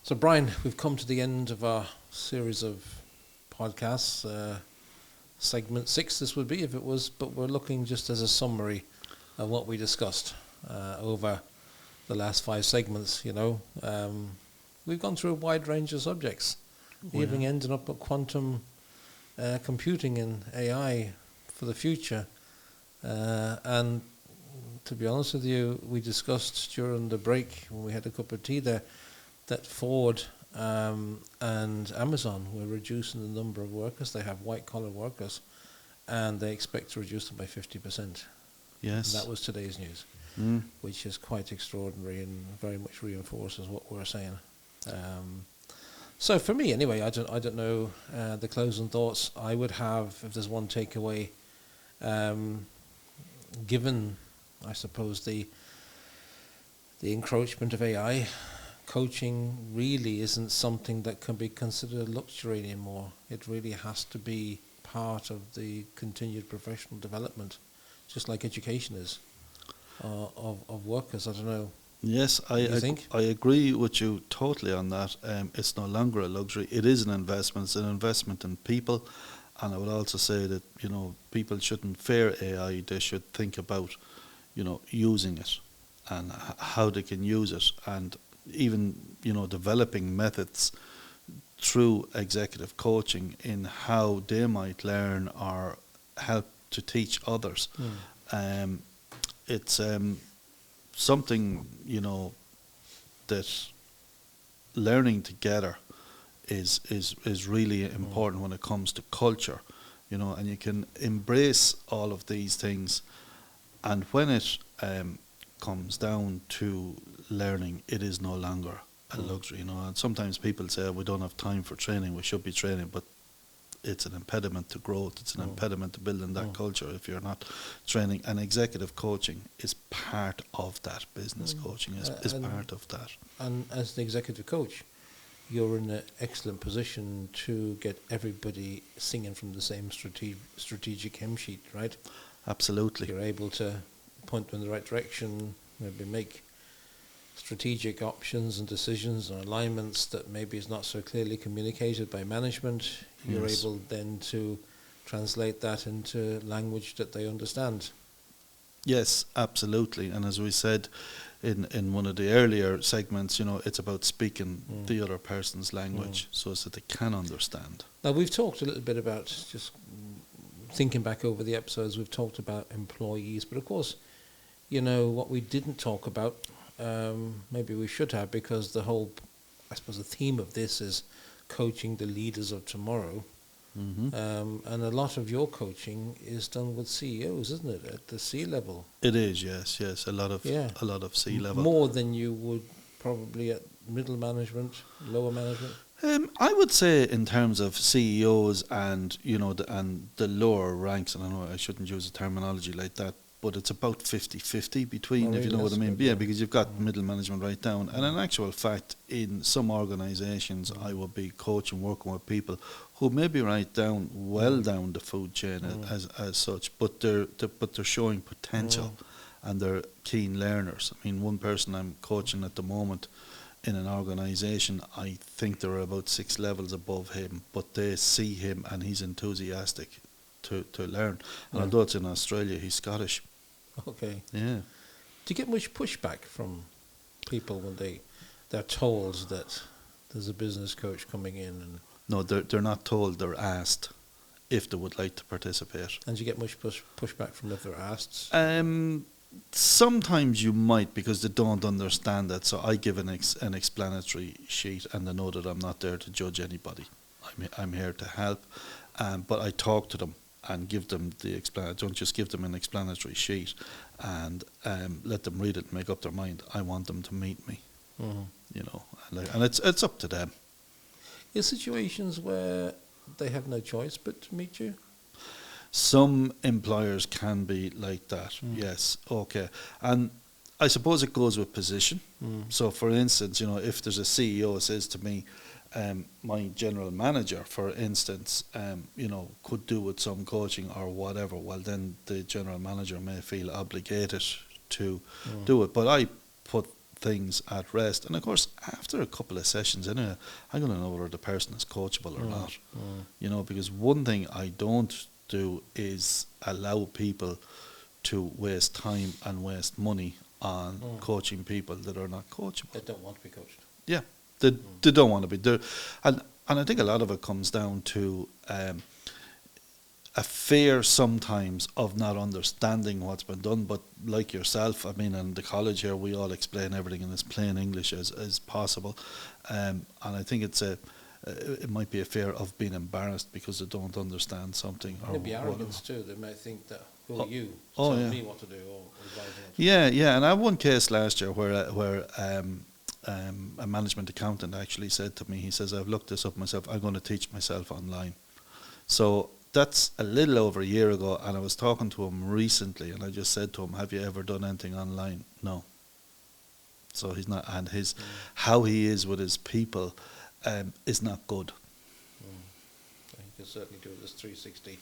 So, Brian, we've come to the end of our series of podcasts. Segment 6, this would be if it was, but we're looking just as a summary of what we discussed over the last 5 segments. We've gone through a wide range of subjects, even ending up at quantum computing and AI for the future. And to be honest with you, we discussed during the break when we had a cup of tea there that Ford and Amazon were reducing the number of workers. They have white-collar workers, and they expect to reduce them by 50%. Yes. And that was today's news, which is quite extraordinary and very much reinforces what we're saying. So for me, anyway, I don't know the closing thoughts I would have if there's one takeaway. Given, I suppose, the encroachment of AI, coaching really isn't something that can be considered a luxury anymore. It really has to be part of the continued professional development, just like education is, of workers. I don't know. Yes, I agree with you totally on that. It's no longer a luxury. It is an investment. It's an investment in people. And I would also say that, people shouldn't fear AI. They should think about, using it and how they can use it. And even, developing methods through executive coaching in how they might learn or help to teach others. It's something, that learning together is really important when it comes to culture, and you can embrace all of these things. And when it comes down to learning, it is no longer a luxury, and sometimes people say, we don't have time for training, we should be training, but it's an impediment to growth. It's an impediment to building that culture if you're not training. And executive coaching is part of that. Business coaching is part of that. And as the executive coach, you're in an excellent position to get everybody singing from the same strategic hymn sheet, right? Absolutely. You're able to point them in the right direction, maybe make strategic options and decisions or alignments that maybe is not so clearly communicated by management. You're able then to translate that into language that they understand. Yes, absolutely. And as we said in one of the earlier segments, it's about speaking the other person's language so that they can understand. Now, we've talked a little bit about, just thinking back over the episodes, we've talked about employees, but of course, what we didn't talk about, maybe we should have, because the whole, I suppose the theme of this is coaching the leaders of tomorrow. And a lot of your coaching is done with CEOs, isn't it, at the C level? It is, yes. A lot of C level. More than you would probably at middle management, lower management. I would say in terms of CEOs and and the lower ranks, and I know I shouldn't use a terminology like that, but it's about 50-50 between, if you know what I mean. Good, yeah, because you've got middle management right down. And in actual fact, in some organisations, I will be coaching, working with people who may be right down, well down the food chain as such, but they're showing potential and they're keen learners. I mean, one person I'm coaching at the moment in an organisation, I think they're about 6 levels above him, but they see him and he's enthusiastic to learn. And although it's in Australia, he's Scottish. Okay. Yeah. Do you get much pushback from people when they're told that there's a business coach coming in? And no, they're not told, they're asked if they would like to participate. And do you get much pushback from if they're asked? Sometimes you might, because they don't understand that. So I give an explanatory sheet, and they know that I'm not there to judge anybody. I'm here to help, but I talk to them and give them I don't just give them an explanatory sheet and let them read it and make up their mind. I want them to meet me, and it's up to them. Is situations where they have no choice but to meet you? Some employers can be like that, yes, okay. And I suppose it goes with position. So, for instance, if there's a CEO says to me, my general manager, for instance, could do with some coaching or whatever, well, then the general manager may feel obligated to do it. But I put things at rest. And of course, after a couple of sessions anyway, I'm going to know whether the person is coachable or not. You know, because one thing I don't do is allow people to waste time and waste money on coaching people that are not coachable. They don't want to be coached. Yeah, they don't want to be there. And I think a lot of it comes down to a fear sometimes of not understanding what's been done. But like yourself, I mean, in the college here, we all explain everything in as plain English as possible. And I think it might be a fear of being embarrassed because they don't understand something. Or maybe arrogance too. They might think that, who are you to tell me what to do or advise me what to do. Yeah. And I had one case last year where a management accountant actually said to me, he says, I've looked this up myself, I'm going to teach myself online. So that's a little over a year ago, and I was talking to him recently, and I just said to him, have you ever done anything online? No. So he's not, and how he is with his people is not good. So he could certainly do this 360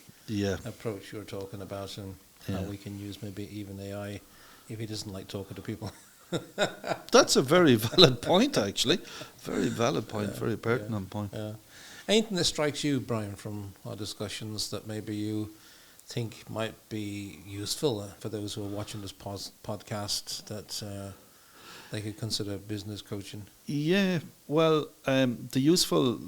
approach you're talking about, and how we can use maybe even AI if he doesn't like talking to people. That's a very valid point, actually. Very valid point, very pertinent point. Yeah. Anything that strikes you, Brian, from our discussions that maybe you think might be useful for those who are watching this podcast that they could consider business coaching? Yeah, well, the useful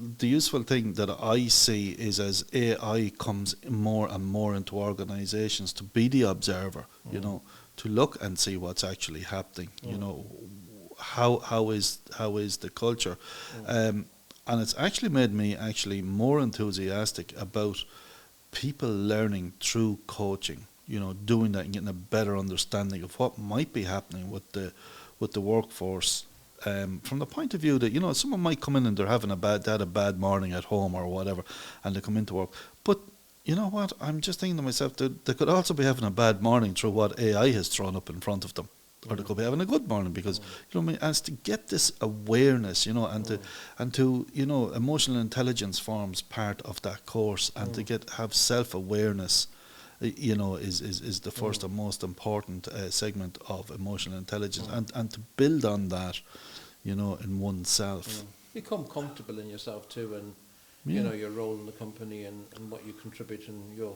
thing that I see is as AI comes more and more into organisations, to be the observer, you know, to look and see what's actually happening. You know, how is the culture, and it's actually made me actually more enthusiastic about people learning through coaching. You know, doing that and getting a better understanding of what might be happening with the workforce. From the point of view that, you know, someone might come in and they had a bad morning at home or whatever, and they come into work. But you know what? I'm just thinking to myself that they could also be having a bad morning through what AI has thrown up in front of them. Or they could be having a good morning because, you know what I mean, as to get this awareness, you know, and to you know, emotional intelligence forms part of that course, and to have self-awareness, you know, is the first and most important segment of emotional intelligence, and to build on that, you know, in oneself. Become comfortable in yourself too, and you know, your role in the company and what you contribute, and your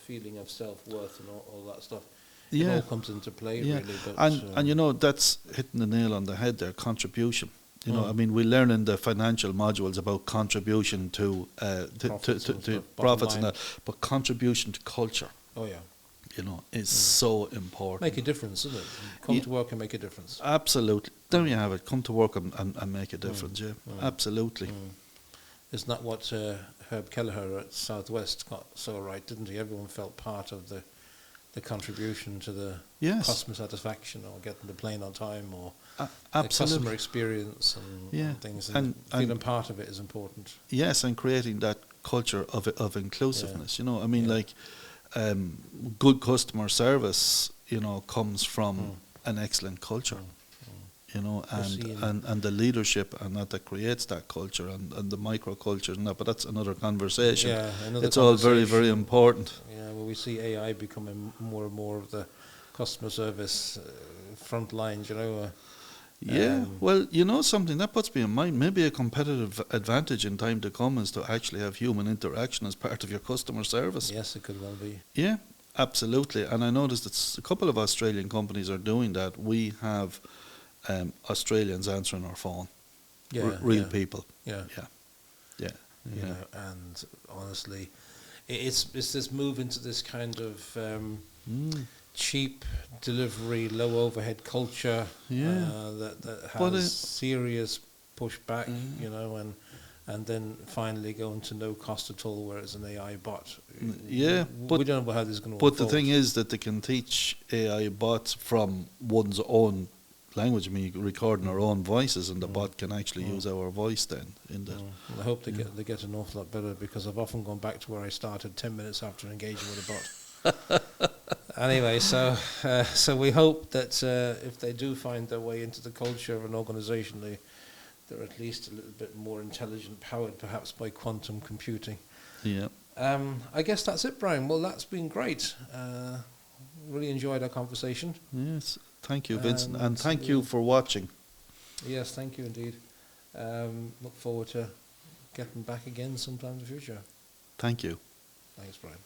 feeling of self-worth and all that stuff. It all comes into play, really. But, and you know, that's hitting the nail on the head there, contribution. You know, I mean, we learn in the financial modules about contribution to profits and that, but contribution to culture. Oh yeah. You know, is so important. Make a difference, isn't it? Come to work and make a difference. Absolutely. There you have it. Come to work and make a difference, absolutely. Isn't that what Herb Kelleher at Southwest got so right, didn't he? Everyone felt part of the contribution to the customer satisfaction, or getting the plane on time, or the customer experience and things. And feeling part of it is important. Yes, and creating that culture of inclusiveness. You know, I mean, like good customer service, you know, comes from an excellent culture. You know, and the leadership and that creates that culture, and the microculture and that, but that's another conversation. Yeah, it's all very, very important. Yeah, well, we see AI becoming more and more of the customer service front lines, you know. Well, you know something, that puts me in mind, maybe a competitive advantage in time to come is to actually have human interaction as part of your customer service. Yes, it could well be. Yeah, absolutely. And I noticed that a couple of Australian companies are doing that. We have Australians answering our phone, real people. You know, and honestly, it's this move into this kind of cheap delivery, low overhead culture that has serious pushback, you know, and then finally going to no cost at all, where it's an AI bot. But we don't know how this is going to unfold. But the thing is that they can teach AI bots from one's own language. I mean, recording our own voices, and the bot can actually use our voice then. I hope they get an awful lot better, because I've often gone back to where I started 10 minutes after engaging with a bot. Anyway, so we hope that if they do find their way into the culture of an organisation, they're at least a little bit more intelligent, powered perhaps by quantum computing. Yeah. I guess that's it, Brian. Well, that's been great. Really enjoyed our conversation. Yes. Thank you, Vincent, and thank you for watching. Yes, thank you indeed. Look forward to getting back again sometime in the future. Thank you. Thanks, Brian.